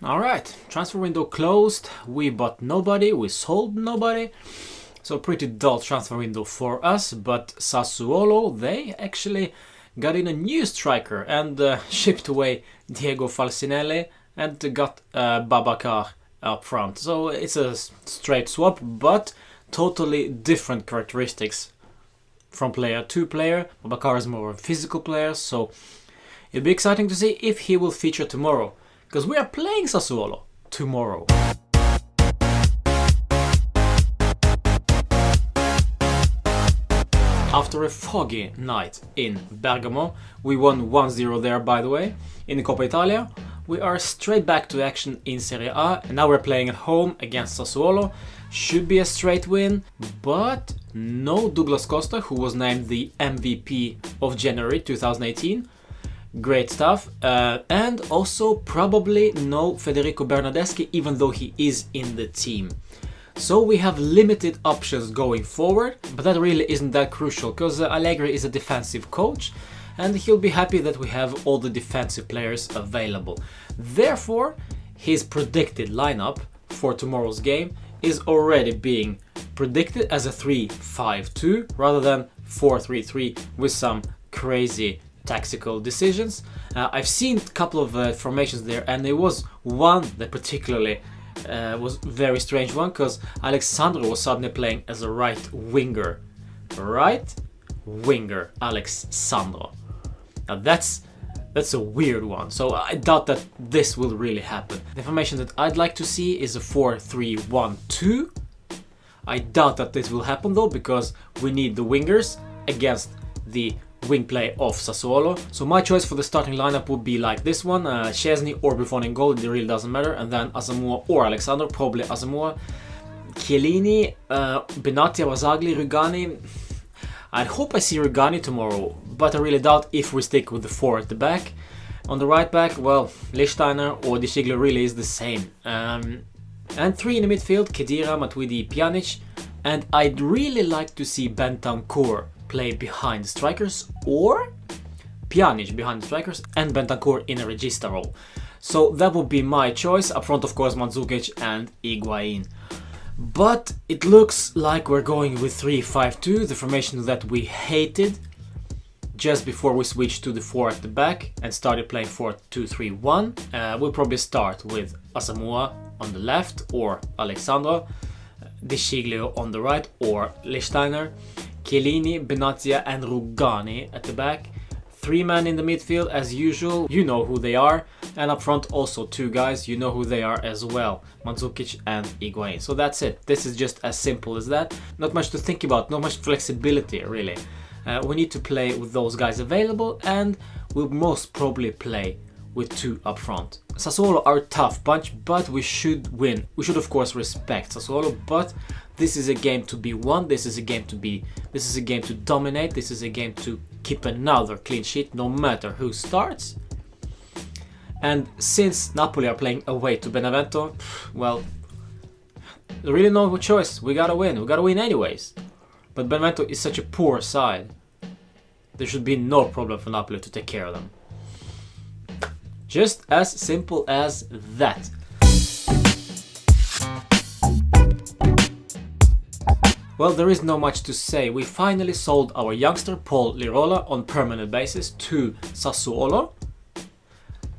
Alright, transfer window closed, we bought nobody, we sold nobody. So pretty dull transfer window for us, but Sassuolo, they actually got in a new striker and shipped away Diego Falcinelli and got Babacar up front. So it's a straight swap, but totally different characteristics from player to player. Babacar is more of a physical player, so it'll be exciting to see if he will feature tomorrow, because we are playing Sassuolo tomorrow. After a foggy night in Bergamo, we won 1-0 there, by the way. In the Coppa Italia, we are straight back to action in Serie A, and now we're playing at home against Sassuolo. Should be a straight win, but no Douglas Costa, who was named the MVP of January 2018. Great stuff. And also probably no Federico Bernardeschi, even though he is in the team. So we have limited options going forward, but that really isn't that crucial, because Allegri is a defensive coach and he'll be happy that we have all the defensive players available. Therefore, his predicted lineup for tomorrow's game is already being predicted as a 3-5-2 rather than 4-3-3 with some crazy tactical decisions. I've seen a couple of formations there, and there was one that particularly was a very strange one, because Alexandro was suddenly playing as a right winger. Right winger, Alexandro. Now that's a weird one, so I doubt that this will really happen. The formation that I'd like to see is a 4-3-1-2. I doubt that this will happen though, because we need the wingers against the wing play of Sassuolo. So my choice for the starting lineup would be like this one: Szczesny or Buffon in goal, it really doesn't matter, and then Asamoah or Alexander, probably Asamoah. Chiellini, Benatia, Basagli, Rugani. I hope I see Rugani tomorrow, but I really doubt if we stick with the 4 at the back. On the right back, well, Lichtsteiner or De Sciglio really is the same. And 3 in the midfield: Khedira, Matuidi, Pjanic, and I'd really like to see Bentancur play behind the strikers, or Pjanic behind the strikers and Bentancur in a regista role. So that would be my choice. Up front, of course, Mandzukic and Higuain. But it looks like we're going with 3-5-2, the formation that we hated just before we switched to the 4 at the back and started playing 4-2-3-1. We'll probably start with Asamoah on the left, or Alexandro, De Sciglio on the right, or Lichtsteiner, Chiellini, Benatia and Rugani at the back. 3 men in the midfield as usual, you know who they are. And up front also 2 guys, you know who they are as well, Mandzukic and Higuain. So that's it. This is just as simple as that. Not much to think about, not much flexibility really. We need to play with those guys available, and we'll most probably play with 2 up front. Sassuolo are a tough bunch, but we should win. We should of course respect Sassuolo, but this is a game to be won. This is a game to dominate. This is a game to keep another clean sheet no matter who starts. And since Napoli are playing away to Benevento, well, really no choice. We gotta win. We gotta win anyways. But Benevento is such a poor side. There should be no problem for Napoli to take care of them. Just as simple as that. Well, there is no much to say. We finally sold our youngster Paul Lirola on permanent basis to Sassuolo.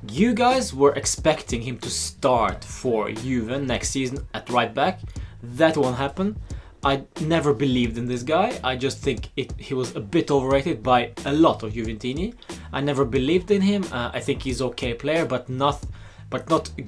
You guys were expecting him to start for Juve next season at right back. That won't happen. I never believed in this guy. I just think he was a bit overrated by a lot of Juventini. I never believed in him. I think he's okay player, but not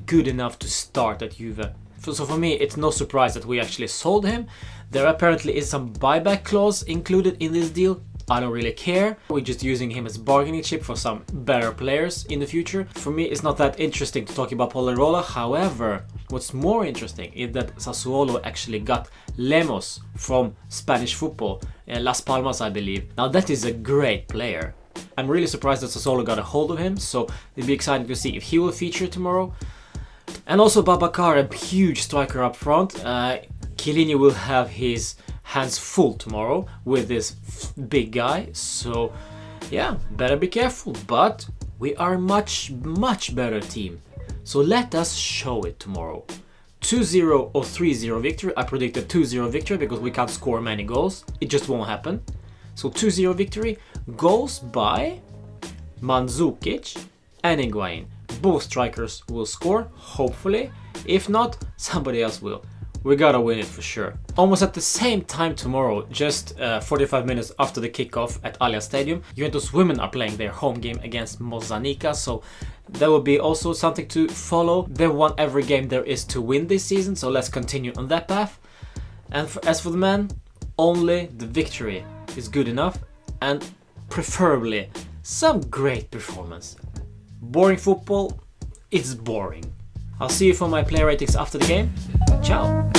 good enough to start at Juve. So for me, it's no surprise that we actually sold him. There apparently is some buyback clause included in this deal. I don't really care. We're just using him as bargaining chip for some better players in the future. For me, it's not that interesting to talk about Paul Lirola. However, what's more interesting is that Sassuolo actually got Lemos from Spanish football, Las Palmas, I believe. Now that is a great player. I'm really surprised that Sassuolo got a hold of him, so it'll be exciting to see if he will feature tomorrow. And also Babacar, a huge striker up front. Chiellini will have his hands full tomorrow with this big guy, so yeah, better be careful. But we are a much better team So let us show it tomorrow. 2-0 or 3-0 victory. I predicted 2-0 victory because we can't score many goals. It just won't happen. So 2-0 victory. Goals by Mandzukic and Higuain. Both strikers will score, hopefully. If not, somebody else will. We gotta win it for sure. Almost at the same time tomorrow, just 45 minutes after the kickoff at Allianz Stadium, Juventus women are playing their home game against Mozzanica, so that will be also something to follow. They've won every game there is to win this season, so let's continue on that path. And as for the men, only the victory is good enough, and preferably some great performance. Boring football, it's boring. I'll see you for my player ratings after the game. Ciao!